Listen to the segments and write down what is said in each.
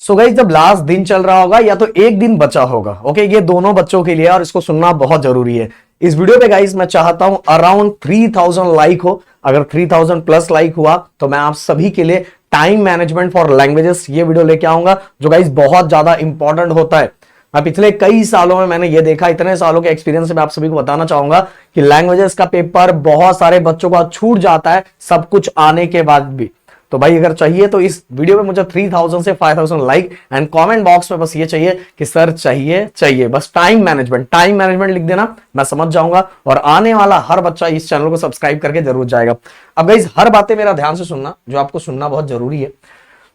So guys जब last दिन चल रहा होगा या तो एक दिन बचा होगा, ओके, ये दोनों बच्चों के लिए और इसको सुनना बहुत जरूरी है। इस वीडियो पे गाइस मैं चाहता हूं अराउंड 3000 लाइक हो। अगर 3000 प्लस लाइक हुआ तो मैं आप सभी के लिए टाइम मैनेजमेंट फॉर लैंग्वेजेस ये वीडियो लेके आऊंगा, जो गाइस बहुत ज्यादा इंपॉर्टेंट होता है। मैं पिछले कई सालों में मैंने ये देखा, इतने सालों के एक्सपीरियंस से मैं आप सभी को बताना चाहूंगा कि लैंग्वेजेस का पेपर बहुत सारे बच्चों का छूट जाता है सब कुछ आने के बाद भी। तो भाई अगर चाहिए तो इस वीडियो पे मुझे 3000 से 5000 लाइक एंड कमेंट बॉक्स में बस ये चाहिए कि सर चाहिए बस टाइम मैनेजमेंट लिख देना, मैं समझ जाऊंगा और आने वाला हर बच्चा इस चैनल को सब्सक्राइब करके जरूर जाएगा। अब गाइस हर बातें मेरा ध्यान से सुनना, जो आपको सुनना बहुत जरूरी है।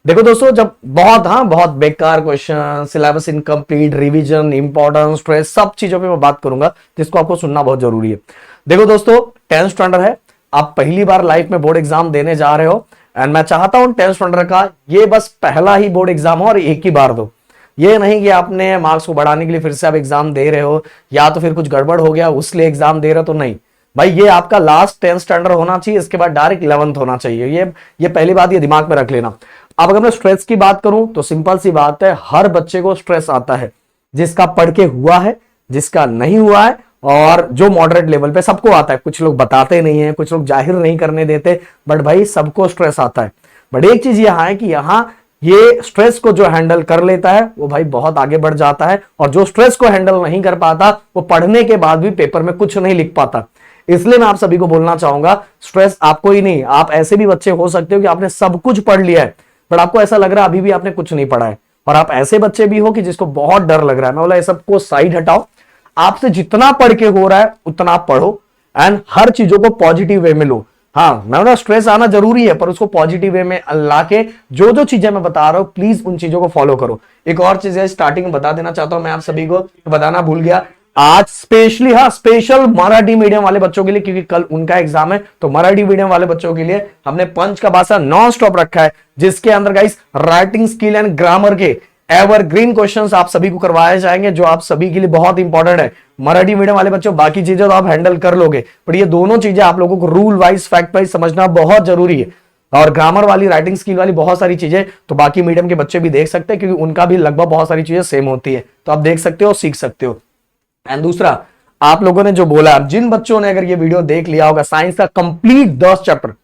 देखो दोस्तों, जब बहुत बेकार question, syllabus incomplete, revision, importance, stress, सब चीजों पे मैं बात करूंगा जिसको आपको सुनना बहुत जरूरी है। देखो दोस्तों, 10th स्टैंडर्ड है, आप पहली बार लाइफ में बोर्ड एग्जाम देने जा रहे हो एंड मैं चाहता हूं 10th स्टैंडर्ड का ये बस पहला ही बोर्ड एग्जाम हो और एक ही बार दो। ये नहीं कि आपने मार्क्स को बढ़ाने के लिए फिर से आप एग्जाम दे रहे हो या तो फिर कुछ गड़बड़ हो गया उसलिए एग्जाम दे रहे हो, तो नहीं भाई, ये आपका लास्ट 10th स्टैंडर्ड होना चाहिए, इसके बाद डायरेक्ट 11th होना चाहिए। ये पहली बात, ये दिमाग में रख लेना। अब अगर मैं स्ट्रेस की बात करूं तो सिंपल सी बात है, हर बच्चे को स्ट्रेस आता है, जिसका पढ़ के हुआ है, जिसका नहीं हुआ है, और जो मॉडरेट लेवल पे सबको आता है। कुछ लोग बताते नहीं है, कुछ लोग जाहिर नहीं करने देते, बट भाई सबको स्ट्रेस आता है। बट एक चीज यहां है कि यहां ये स्ट्रेस को जो हैंडल कर लेता है वो भाई बहुत आगे बढ़ जाता है, और जो स्ट्रेस को हैंडल नहीं कर पाता वो पढ़ने के बाद भी पेपर में कुछ नहीं लिख पाता। इसलिए मैं आप सभी को बोलना चाहूंगा, स्ट्रेस आपको ही नहीं, आप ऐसे भी बच्चे हो सकते हो कि आपने सब कुछ पढ़ लिया है बट आपको ऐसा लग रहा है अभी भी आपने कुछ नहीं पढ़ा है, और आप ऐसे बच्चे भी हो कि जिसको बहुत डर लग रहा है। मैं बोला ये सबको साइड हटाओ, आपसे जितना पढ़ के हो रहा है उतना पढ़ो एंड हर चीजों को पॉजिटिव वे में लो। हाँ, मैं बोला स्ट्रेस आना जरूरी है पर उसको पॉजिटिव वे में ला के जो चीजें मैं बता रहा हूं प्लीज उन चीजों को फॉलो करो। एक और चीज है स्टार्टिंग में बता देना चाहता हूं मैं आप सभी को, बताना भूल गया, आज स्पेशल मराठी मीडियम वाले बच्चों के लिए, क्योंकि कल उनका एग्जाम है, तो मराठी मीडियम वाले बच्चों के लिए हमने पंच का भाषा नॉन स्टॉप रखा है, जिसके अंदर guys writing skill and grammar के एवरग्रीन क्वेश्चंस आप सभी को करवाए जाएंगे, जो आप सभी के लिए बहुत इंपॉर्टेंट है। मराठी मीडियम वाले बच्चों, बाकी चीजें तो आप हैंडल कर लोगे, पर ये दोनों चीजें आप लोगों को रूल वाइज, फैक्ट वाइज समझना बहुत जरूरी है। और ग्रामर वाली, राइटिंग स्किल वाली बहुत सारी चीजें तो बाकी मीडियम के बच्चे भी देख सकते हैं, क्योंकि उनका भी लगभग बहुत सारी चीजें सेम होती है, तो आप देख सकते हो, सीख सकते हो। एंड दूसरा, आप लोगों ने जो बोला, जिन बच्चों ने अगर ये वीडियो देख लिया होगा, साइंस का कंप्लीट 10 चैप्टर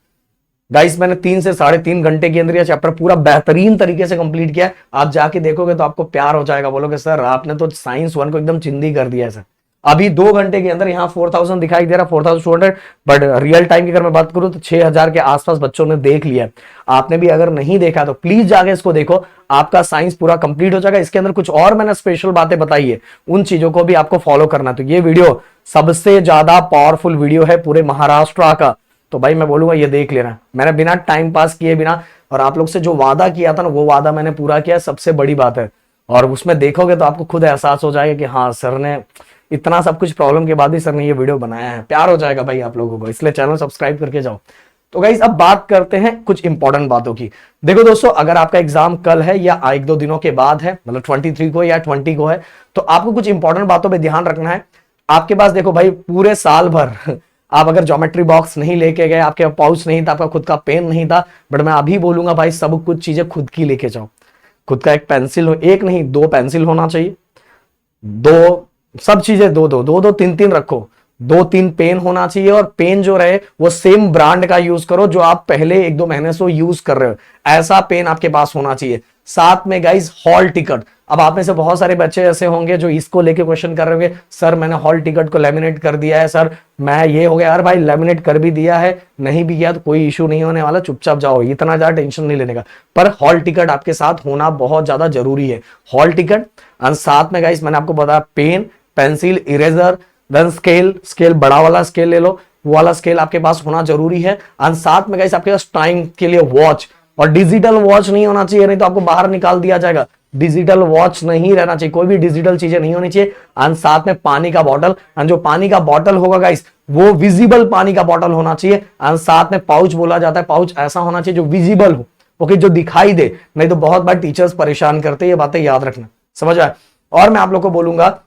गाइस मैंने 3 से 3.5 घंटे के अंदर यह चैप्टर पूरा बेहतरीन तरीके से कंप्लीट किया है। आप जाके देखोगे तो आपको प्यार हो जाएगा, बोलोगे सर आपने तो साइंस 1 को एकदम चिंदी कर दिया है सर। अभी 2 घंटे के अंदर यहाँ 4000 दिखाई दे रहा, 4200, बट रियल टाइम की अगर मैं बात करूं तो 6000 के आसपास बच्चों ने देख लिया है। आपने भी अगर नहीं देखा तो प्लीज जाके इसको देखो, आपका साइंस पूरा कंप्लीट हो जाएगा। इसके अंदर कुछ और मैंने स्पेशल बातें बताई है, उन चीजों को भी आपको फॉलो करना। तो ये वीडियो सबसे ज्यादा पावरफुल वीडियो है पूरे महाराष्ट्र का, तो भाई मैं बोलूंगा ये देख लेना। मैंने बिना टाइम पास किए, बिना, और आप लोग से जो वादा किया था ना वो वादा मैंने पूरा किया, सबसे बड़ी बात है। और उसमें देखोगे तो आपको खुद एहसास हो जाएगा कि हाँ सर ने इतना सब कुछ प्रॉब्लम के बाद भी सर ने ये वीडियो बनाया है, प्यार हो जाएगा भाई आप लोगों को, इसलिए चैनल सब्सक्राइब करके जाओ। तो गाइस अब बात करते हैं कुछ इंपॉर्टेंट बातों की। देखो दोस्तों, अगर आपका एग्जाम कल है या 1-2 दिनों के बाद है, मतलब 23 को या 20 को है, तो आपको कुछ इंपॉर्टेंट बातों पर ध्यान रखना है। आपके पास देखो भाई पूरे साल भर आप अगर ज्योमेट्री बॉक्स नहीं लेके गए, आपके पाउच नहीं था, आपका खुद का पेन नहीं था, बट मैं अभी बोलूंगा भाई सब कुछ चीजें खुद की लेके जाओ। खुद का एक पेंसिल हो, एक नहीं 2 पेंसिल होना चाहिए, 2 सब चीजें 2-2 3-3 रखो, 2-3 पेन होना चाहिए, और पेन जो रहे वो सेम ब्रांड का यूज करो जो आप पहले 1-2 महीने से यूज कर रहे हो, ऐसा पेन आपके पास होना चाहिए। साथ में गाइस हॉल टिकट। अब आप में से बहुत सारे बच्चे ऐसे होंगे जो इसको लेके क्वेश्चन कर रहे होंगे, सर मैंने हॉल टिकट को लेमिनेट कर दिया है सर, मैं ये हो गया। यार भाई लेमिनेट कर भी दिया है, नहीं भी किया तो कोई इशू नहीं होने वाला, चुपचाप जाओ, इतना ज्यादा टेंशन नहीं लेने का। पर हॉल टिकट आपके साथ होना बहुत ज्यादा जरूरी है, हॉल टिकट। और साथ में गाइस मैंने आपको बताया pen, pencil, eraser, then scale बड़ा वाला स्केल ले लो, वो वाला स्केल आपके पास होना जरूरी है। और साथ में गाइस आपके पास टाइम के लिए वॉच, और डिजिटल वॉच नहीं होना चाहिए, नहीं तो आपको बाहर निकाल दिया जाएगा। डिजिटल वॉच नहीं रहना चाहिए, कोई भी डिजिटल चीजें नहीं होनी चाहिए। और साथ में पानी का बॉटल, और जो पानी का बॉटल होगा गाइस वो विजिबल पानी का बॉटल होना चाहिए। और साथ में पाउच बोला जाता है, पाउच ऐसा होना चाहिए जो विजिबल हो, ओके, जो दिखाई दे, नहीं तो बहुत बार टीचर्स परेशान करते हैं, ये बातें याद रखना, समझ आए। और मैं आप लोग को बोलूंगा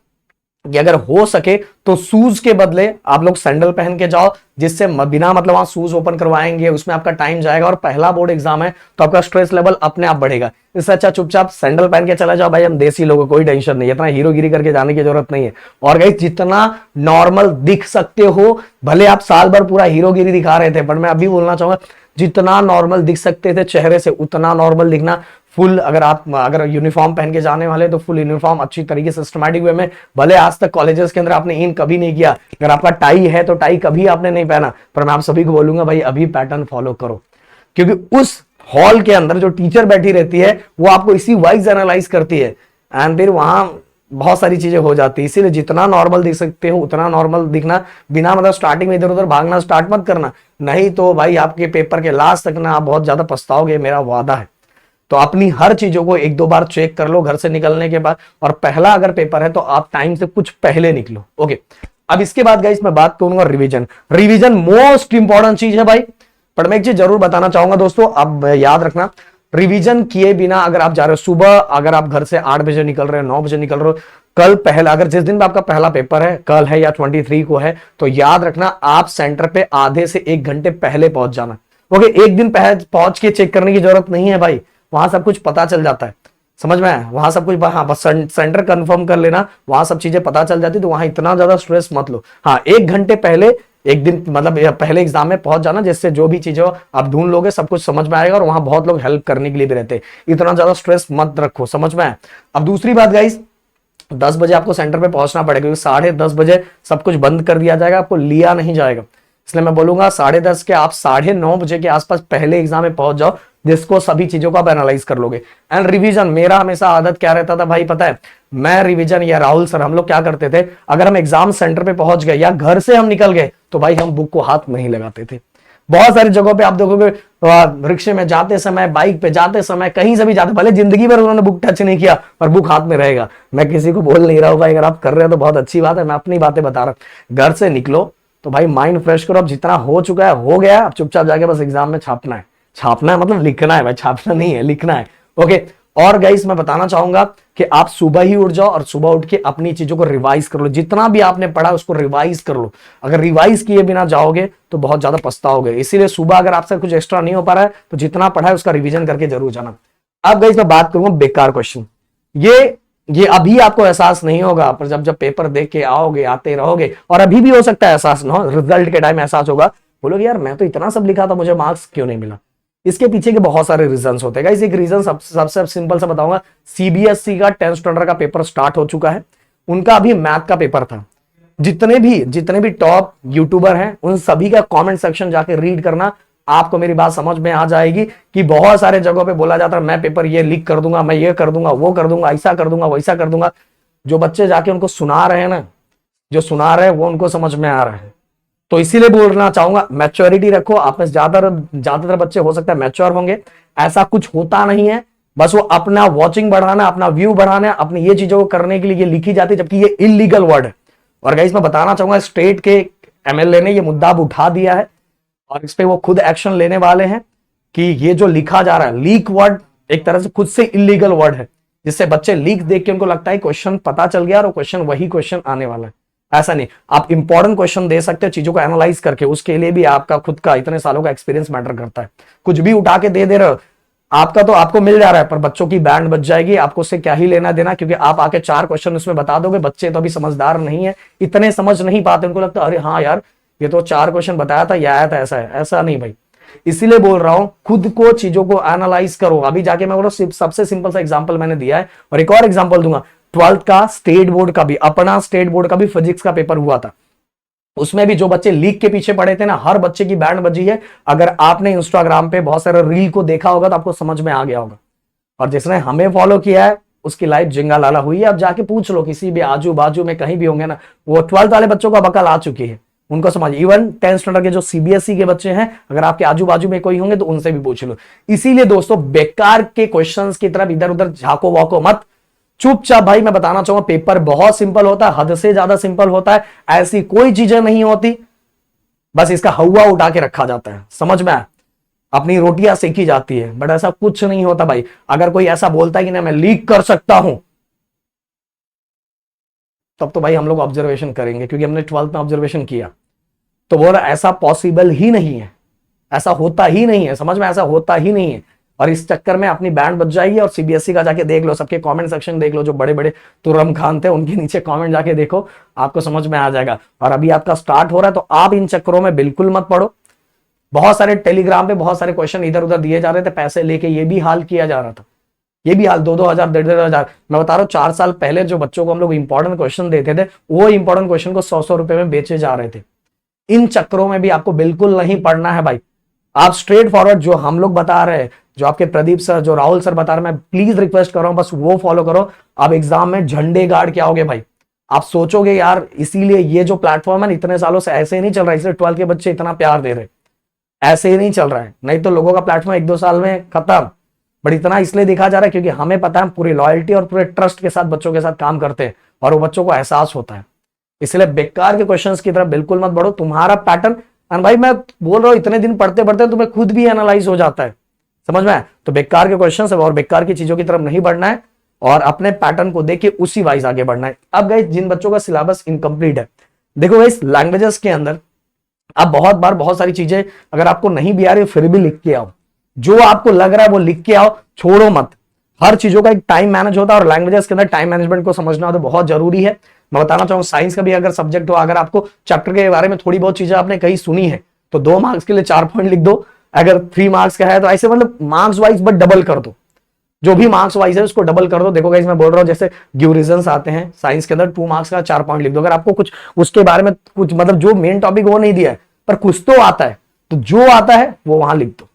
कि अगर हो सके तो शूज के बदले आप लोग सैंडल पहन के जाओ, जिससे बिना मतलब वहां शूज ओपन करवाएंगे उसमें आपका टाइम जाएगा और पहला बोर्ड एग्जाम है तो आपका स्ट्रेस लेवल अपने आप बढ़ेगा। इससे अच्छा चुपचाप सैंडल पहन के चला जाओ भाई, हम देसी लोगों कोई टेंशन नहीं है, इतना हीरोगिरी करके जाने की जरूरत नहीं है। और गाइस जितना नॉर्मल दिख सकते हो, भले आप साल भर पूरा हीरोगिरी दिखा रहे थे, पर मैं अभी बोलना चाहूंगा जितना नॉर्मल दिख सकते थे चेहरे से उतना नॉर्मल दिखना। फुल अगर यूनिफॉर्म पहन के जाने वाले तो फुल यूनिफॉर्म अच्छी तरीके से सिस्टमैटिक वे में, भले आज तक कॉलेजेस के अंदर आपने इन कभी नहीं किया, अगर आपका टाई है तो टाई कभी आपने नहीं पहना, पर मैं आप सभी को बोलूंगा भाई अभी पैटर्न फॉलो करो, क्योंकि उस हॉल के अंदर जो टीचर बैठी रहती है वो आपको इसी वाइज एनालाइज करती है एंड फिर वहां बहुत सारी चीजें हो जाती है। इसीलिए जितना नॉर्मल दिख सकते हो उतना नॉर्मल दिखना, बिना मतलब स्टार्टिंग में इधर उधर भागना स्टार्ट मत करना, नहीं तो भाई आपके पेपर के लास्ट तक ना आप बहुत ज्यादा पछताओगे, मेरा वादा है। तो अपनी हर चीजों को एक दो बार चेक कर लो घर से निकलने के बाद, और पहला अगर पेपर है तो आप टाइम से कुछ पहले निकलो। ओके, अब इसके बाद गाइस मैं बात करूंगा रिवीजन। रिवीजन मोस्ट इंपॉर्टेंट चीज है भाई, पर मैं एक चीज जरूर बताना चाहूंगा दोस्तों, अब याद रखना रिवीजन किए बिना अगर आप जा रहे हो सुबह, अगर आप घर से 8 बजे निकल रहे हो 9 बजे निकल रहे हो, कल पहला अगर जिस दिन आपका पहला पेपर है कल है या 23 को है, तो याद रखना आप सेंटर पे आधे से 1 घंटे पहले पहुंच जाना। ओके, एक दिन पहुंच के चेक करने की जरूरत नहीं है भाई, वहां सब कुछ पता चल जाता है, समझ में आया, वहां सब कुछ, हाँ बस सेंटर कंफर्म कर लेना, वहां सब चीजें पता चल जाती, तो वहां इतना ज्यादा स्ट्रेस मत लो। हाँ 1 घंटे पहले, एक दिन मतलब पहले एग्जाम में पहुंच जाना, जिससे जो भी चीजें आप ढूंढ लोगे सब कुछ समझ में आएगा, और वहां बहुत लोग हेल्प करने के लिए भी रहते हैं, इतना ज्यादा स्ट्रेस मत रखो, समझ में आया। अब दूसरी बात गाइस, 10 बजे आपको सेंटर पे पहुंचना पड़ेगा, क्योंकि 10:30 बजे सब कुछ बंद कर दिया जाएगा, आपको लिया नहीं जाएगा, इसलिए मैं बोलूंगा 10:30 के आप 9:30 बजे के आसपास पहले एग्जाम में पहुंच जाओ, जिसको सभी चीजों को आप एनालाइज कर लोगे। एंड रिवीजन, मेरा हमेशा आदत क्या रहता था भाई पता है, मैं रिवीजन या राहुल सर हम लोग क्या करते थे, अगर हम एग्जाम सेंटर पे पहुंच गए या घर से हम निकल गए तो भाई हम बुक को हाथ नहीं लगाते थे। बहुत सारी जगहों पे आप देखोगे रिक्शे में जाते समय, बाइक पे जाते समय, कहीं से भी जाते, भले जिंदगी भर उन्होंने बुक टच नहीं किया पर बुक हाथ में रहेगा। मैं किसी को बोल नहीं रहा हूं भाई, अगर आप कर रहे हो तो बहुत अच्छी बात है, मैं अपनी बातें बता रहा हूं। घर से निकलो तो भाई माइंड फ्रेश करो, अब जितना हो चुका है हो गया, अब चुपचाप जाके बस एग्जाम में छापना है। छापना है मतलब लिखना है भाई, छापना नहीं है, लिखना है। ओके, और गाइस मैं बताना चाहूंगा कि आप सुबह ही उठ जाओ और सुबह उठ के अपनी चीजों को रिवाइज कर लो, जितना भी आपने पढ़ा उसको रिवाइज कर लो। अगर रिवाइज किए बिना जाओगे तो बहुत ज्यादा पछताओगे, इसीलिए सुबह अगर आपसे कुछ एक्स्ट्रा नहीं हो पा रहा है तो जितना पढ़ा है उसका रिवीजन करके जरूर जाना। अब गाइस मैं बात करूंगा बेकार क्वेश्चन, ये अभी आपको एहसास नहीं होगा, पर जब पेपर देख के आओगे, आते रहोगे, और अभी भी हो सकता है एहसास ना हो, रिजल्ट के टाइम एहसास होगा, बोलोगे यार मैं तो इतना सब लिखा था, मुझे मार्क्स क्यों नहीं मिला। इसके पीछे के बहुत सारे रीजन होते हैं। एक रीजन सबसे सिंपल सा बताऊंगा, सीबीएसई का 10th स्टैंडर्ड का पेपर स्टार्ट हो चुका है, उनका अभी मैथ का पेपर था। जितने भी टॉप यूट्यूबर हैं उन सभी का कमेंट सेक्शन जाके रीड करना, आपको मेरी बात समझ में आ जाएगी कि बहुत सारे जगहों पे बोला जाता है मैं पेपर ये लीक कर दूंगा, मैं ये कर दूंगा, वो कर दूंगा, ऐसा कर दूंगा, वैसा कर दूंगा। जो बच्चे जाके उनको सुना रहे हैं ना, जो सुना रहे हैं वो उनको समझ में आ रहा है। तो इसीलिए बोलना चाहूंगा मैच्योरिटी रखो, आप में ज्यादातर बच्चे हो सकता है मैच्योर होंगे, ऐसा कुछ होता नहीं है, बस वो अपना वॉचिंग बढ़ाना, अपना व्यू बढ़ाना, अपनी ये चीजों को करने के लिए ये लिखी जाती है, जबकि ये इलीगल वर्ड है। और गाइस मैं बताना चाहूंगा स्टेट के एमएलए ने ये मुद्दा अब उठा दिया है और इस पे वो खुद एक्शन लेने वाले हैं कि ये जो लिखा जा रहा है लीक वर्ड एक तरह से खुद से इलीगल वर्ड है, जिससे बच्चे लीक देख के उनको लगता है क्वेश्चन पता चल गया और क्वेश्चन वही क्वेश्चन आने वाला है। ऐसा नहीं, आप इंपॉर्टेंट क्वेश्चन दे सकते हो चीजों को एनालाइज करके, उसके लिए भी आपका खुद का इतने सालों का एक्सपीरियंस मैटर करता है। कुछ भी उठा के दे रहे हो, आपका तो आपको मिल जा रहा है पर बच्चों की बैंड बच जाएगी, आपको उससे क्या ही लेना देना, क्योंकि आप आके 4 क्वेश्चन उसमें बता दोगे। बच्चे तो अभी समझदार नहीं है, इतने समझ नहीं पाते, उनको लगता है अरे हाँ यार ये तो 4 क्वेश्चन बताया था, ये आया था, ऐसा है। ऐसा नहीं भाई, इसीलिए बोल रहा हूं खुद को चीजों को एनालाइज करो। अभी जाके मैं बोल रहा हूं सबसे सिंपल सा एग्जांपल मैंने दिया है, और एक और एग्जांपल दूंगा। 12th का स्टेट बोर्ड का भी, अपना स्टेट बोर्ड का भी फिजिक्स का पेपर हुआ था, उसमें भी जो बच्चे लीक के पीछे पड़े थे ना, हर बच्चे की बैंड बजी है। अगर आपने इंस्टाग्राम पे बहुत सारे रील को देखा होगा तो आपको समझ में आ गया होगा, और जिसने हमें फॉलो किया है उसकी लाइफ जिंगा लाला हुई है। अब जाके पूछ लो किसी भी आजू बाजू में कहीं भी होंगे ना, वो 12th वाले बच्चों का बकल आ चुकी है, उनको समझ। इवन 10th स्टैंडर्ड के जो सीबीएसई के बच्चे हैं, अगर आपके आजू बाजू में कोई होंगे तो उनसे भी पूछ लो। इसीलिए दोस्तों बेकार के क्वेश्चंस की तरफ इधर उधर झाको वाको मत, चुपचाप भाई मैं बताना चाहूंगा पेपर बहुत सिंपल होता है, हद से ज्यादा सिंपल होता है, ऐसी कोई चीजें नहीं होती, बस इसका हवा उठा के रखा जाता है, समझ में आया। अपनी रोटियां सेकी जाती है, बट ऐसा कुछ नहीं होता भाई। अगर कोई ऐसा बोलता है कि ना मैं लीक कर सकता हूं, तब तो भाई हम लोग ऑब्जर्वेशन करेंगे, क्योंकि हमने 12th में ऑब्जर्वेशन किया। तो बोल रहा ऐसा पॉसिबल ही नहीं है, ऐसा होता ही नहीं है, समझ में, ऐसा होता ही नहीं है। और इस चक्कर में अपनी बैंड बच जाएगी। और सीबीएसई का जाके देख लो, सबके कमेंट सेक्शन देख लो, जो बड़े बड़े तुर्रम खान थे उनके नीचे कमेंट जाके देखो, आपको समझ में आ जाएगा। और अभी आपका स्टार्ट हो रहा है, तो आप इन चक्करों में बिल्कुल मत पड़ो। बहुत सारे टेलीग्राम पे बहुत सारे क्वेश्चन इधर उधर दिए जा रहे थे पैसे लेके, ये भी हाल किया जा रहा था, ये भी हाल 2-2 हजार 1.5-1.5 हजार। मैं बता रहा हूँ 4 साल पहले जो बच्चों को हम लोग इंपॉर्टेंट क्वेश्चन देते थे, वो इंपॉर्टेंट क्वेश्चन को 100-100 रुपए में बेचे जा रहे थे। इन चक्करों में भी आपको बिल्कुल नहीं पढ़ना है भाई। आप स्ट्रेट फॉरवर्ड जो हम लोग बता रहे हैं, जो आपके प्रदीप सर, जो राहुल सर बता रहे हैं, मैं प्लीज रिक्वेस्ट कर रहा हूं, बस वो फॉलो करो। आप एग्जाम में झंडे गाड़ के आओगे भाई। आप सोचोगे यार, इसीलिए ये जो प्लेटफॉर्म है इतने सालों से ऐसे ही नहीं चल रहा है, इसलिए 12 के बच्चे इतना प्यार दे रहे, ऐसे ही नहीं चल रहा है। नहीं तो लोगों का प्लेटफॉर्म 1-2 साल में खत्म। बट इतना इसलिए दिखा जा रहा है क्योंकि हमें पता है, पूरी लॉयल्टी और पूरे ट्रस्ट के साथ बच्चों के साथ काम करते हैं, और वो बच्चों को एहसास होता है। इसलिए बेकार के क्वेश्चंस की तरफ बिल्कुल मत बढ़ो। तुम्हारा पैटर्न, एंड भाई मैं बोल रहा हूं, इतने दिन पढ़ते पढ़ते तुम्हें खुद भी एनालाइज हो जाता है, समझ में। तो बेकार के क्वेश्चंस और बेकार की चीजों की तरफ नहीं बढ़ना है, और अपने पैटर्न को देख के उसी वाइज आगे बढ़ना है। अब गाइस, जिन बच्चों का सिलेबस इनकम्प्लीट है, देखो गाइस, लैंग्वेजेस के अंदर आप बहुत बार बहुत सारी चीजें अगर आपको नहीं भी आ रही, फिर भी लिख के आओ। जो आपको लग रहा है वो लिख के आओ, छोड़ो मत। हर चीजों का एक टाइम मैनेज होता है, और लैंग्वेजेस के अंदर टाइम मैनेजमेंट को समझना तो बहुत जरूरी है। मैं बताना चाहूंगा, साइंस का भी अगर सब्जेक्ट हो, अगर आपको चैप्टर के बारे में थोड़ी बहुत चीजें आपने कहीं सुनी है, तो 2 मार्क्स के लिए 4 पॉइंट लिख दो। अगर 3 मार्क्स का है तो ऐसे मतलब मार्क्स वाइज बट डबल कर दो, जो भी मार्क्स वाइज है उसको डबल कर दो। देखो गाइस, मैं बोल रहा हूं, जैसे गिव रीजंस आते हैं साइंस के अंदर, 2 मार्क्स का 4 पॉइंट लिख दो। अगर आपको कुछ उसके बारे में कुछ मतलब जो मेन टॉपिक वो नहीं दिया है, पर कुछ तो आता है, तो जो आता है वो वहां लिख दो।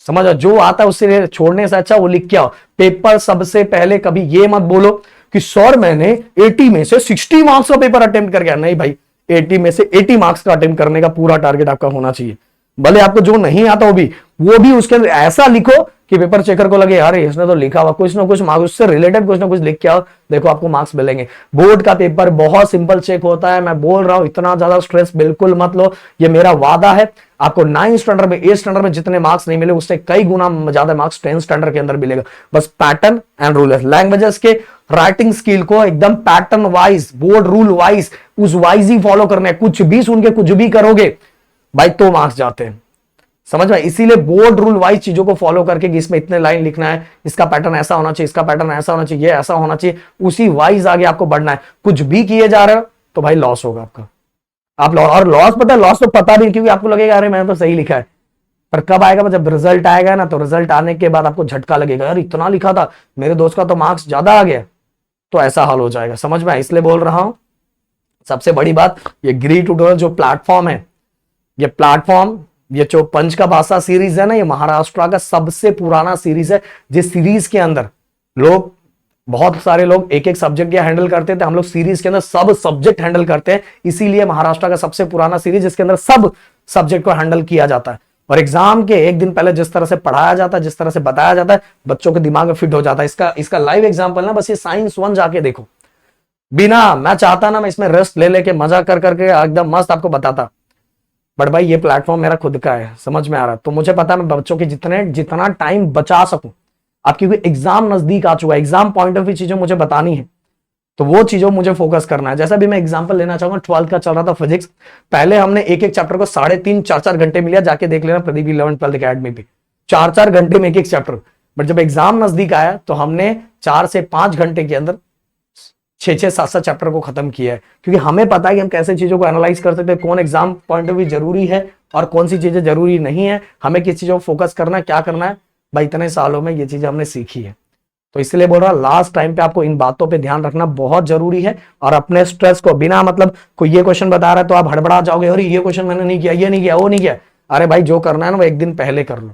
समझ, जो आता है उससे छोड़ने से अच्छा वो लिख के आओ। पेपर सबसे पहले कभी ये मत बोलो कि सर मैंने 80 में से 60 मार्क्स का पेपर अटेम्प्ट कर गया। नहीं भाई, 80 में से 80 मार्क्स का अटेम्प्ट करने का पूरा टारगेट आपका होना चाहिए। भले आपको जो नहीं आता वो भी उसके अंदर ऐसा लिखो कि पेपर चेकर को लगे अरे इसने तो लिखा हुआ, कुछ ना कुछ मार्क्स उससे रिलेटेड कुछ ना कुछ लिख के आओ, देखो आपको मार्क्स मिलेंगे। बोर्ड का पेपर बहुत सिंपल चेक होता है, मैं बोल रहा हूं, इतना ज्यादा स्ट्रेस बिल्कुल मत लो। ये मेरा वादा है, आपको 9th स्टैंडर्ड में 8th स्टैंडर्ड में जितने मार्क्स नहीं मिले, उससे कई गुना ज्यादा मार्क्स 10th स्टैंडर्ड के अंदर मिलेगा। बस पैटर्न एंड रूल, लैंग्वेजेस के राइटिंग स्किल को एकदम pattern wise, board rule wise, उस वाइज ही फॉलो करना है। कुछ भी सुन के कुछ भी करोगे भाई तो मार्क्स जाते हैं, समझ में। इसीलिए बोर्ड रूल वाइज चीजों को फॉलो करके कि इसमें इतने लाइन लिखना है, इसका पैटर्न ऐसा होना चाहिए, इसका पैटर्न ऐसा होना चाहिए, ये ऐसा होना चाहिए, उसी वाइज आगे आपको बढ़ना है। कुछ भी किए जा रहे हो तो भाई लॉस होगा आपका। आप और लॉस पता है, लॉस तो पता नहीं, क्योंकि आपको लगेगा अरे मैंने तो सही लिखा है, पर कब आएगा, जब रिजल्ट आएगा ना, तो रिजल्ट आने के बाद आपको झटका लगेगा, यार इतना लिखा था, मेरे दोस्त का तो मार्क्स ज्यादा आ गया, तो ऐसा हाल हो जाएगा, समझ में। इसलिए बोल रहा हूं, सबसे बड़ी बात, ये ग्री ट्यूटोरियल जो प्लेटफॉर्म है, ये प्लेटफॉर्म, ये जो पंच का भाषा सीरीज है ना, ये महाराष्ट्र का सबसे पुराना सीरीज है। जिस सीरीज के अंदर लोग, बहुत सारे लोग एक एक सब्जेक्ट या हैंडल करते थे, हम लोग सीरीज के अंदर सब सब्जेक्ट हैंडल करते हैं। इसीलिए महाराष्ट्र का सबसे पुराना सीरीज, जिसके अंदर सब सब्जेक्ट को हैंडल किया जाता है। और एग्जाम के एक दिन पहले जिस तरह से पढ़ाया जाता है, जिस तरह से बताया जाता है, बच्चों के दिमाग में फिट हो जाता है। इसका लाइव एग्जाम्पल ना, बस ये साइंस 1 जाके देखो। बिना, मैं चाहता ना मैं इसमें रेस्ट ले लेके मजा कर करके एकदम मस्त आपको बताता, बट भाई ये प्लेटफॉर्म मेरा खुद का है, समझ में आ रहा है। तो मुझे पता है मैं बच्चों के जितना टाइम बचा सकूं, अब क्योंकि एग्जाम नजदीक आ चुका है, एग्जाम पॉइंट ऑफ व्यू चीजें मुझे बतानी है, तो वो चीजों मुझे फोकस करना है। जैसा भी मैं एग्जांपल लेना चाहूंगा, 12th का चल रहा था फिजिक्स, पहले हमने एक एक चैप्टर को 3.5-4 घंटे मिला, जाके देख लेना प्रदीप 11th-12th अकेडमी पे, 4 घंटे में एक एक चैप्टर। बट जब एग्जाम नजदीक आया तो हमने 4 से 5 घंटे के अंदर 6-7 चैप्टर को खत्म किया है, क्योंकि हमें पता है कि हम कैसे चीजों को एनालाइज कर सकते हैं, कौन एग्जाम पॉइंट ऑफ व्यू जरूरी है और कौन सी चीजें जरूरी नहीं है, हमें किस चीजों को फोकस करना है, क्या करना है। भाई इतने सालों में ये चीजें हमने सीखी है, तो इसलिए बोल रहा लास्ट टाइम पे आपको इन बातों पे ध्यान रखना बहुत जरूरी है। और अपने स्ट्रेस को बिना मतलब, कोई ये क्वेश्चन बता रहा है तो आप हड़बड़ा जाओगे, अरे ये क्वेश्चन मैंने नहीं किया, ये नहीं किया, वो नहीं किया। अरे भाई जो करना है ना वो एक दिन पहले कर लो,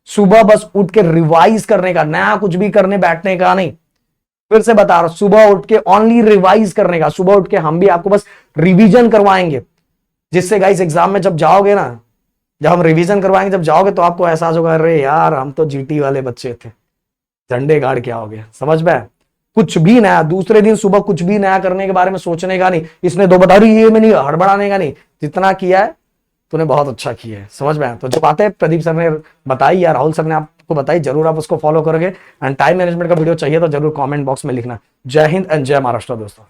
सुबह बस उठ के रिवाइज करने का, नया कुछ भी करने बैठने का नहीं। फिर से बता रहा हूं, सुबह उठ के ओनली रिवाइज करने का। सुबह उठ के हम भी आपको बस रिवीजन करवाएंगे, जिससे गाइस एग्जाम में जब जाओगे ना, जब हम रिवीजन करवाएंगे, जब जाओगे तो आपको एहसास होगा अरे यार हम तो जीटी वाले बच्चे थे, झंडे गाड़ के आओगे, समझ में। कुछ भी नया, दूसरे दिन सुबह कुछ भी नया करने के बारे में सोचने का नहीं, इसने 2 बता रही ये में नहीं, हड़बड़ाने का नहीं, जितना किया है तूने बहुत अच्छा किया है, समझ में। तो जो बातें प्रदीप सर ने बताई या राहुल सर ने आपको बताई, जरूर आप उसको फॉलो करोगे। एंड टाइम मैनेजमेंट का वीडियो चाहिए तो जरूर कमेंट बॉक्स में लिखना। जय हिंद एंड जय महाराष्ट्र दोस्तों।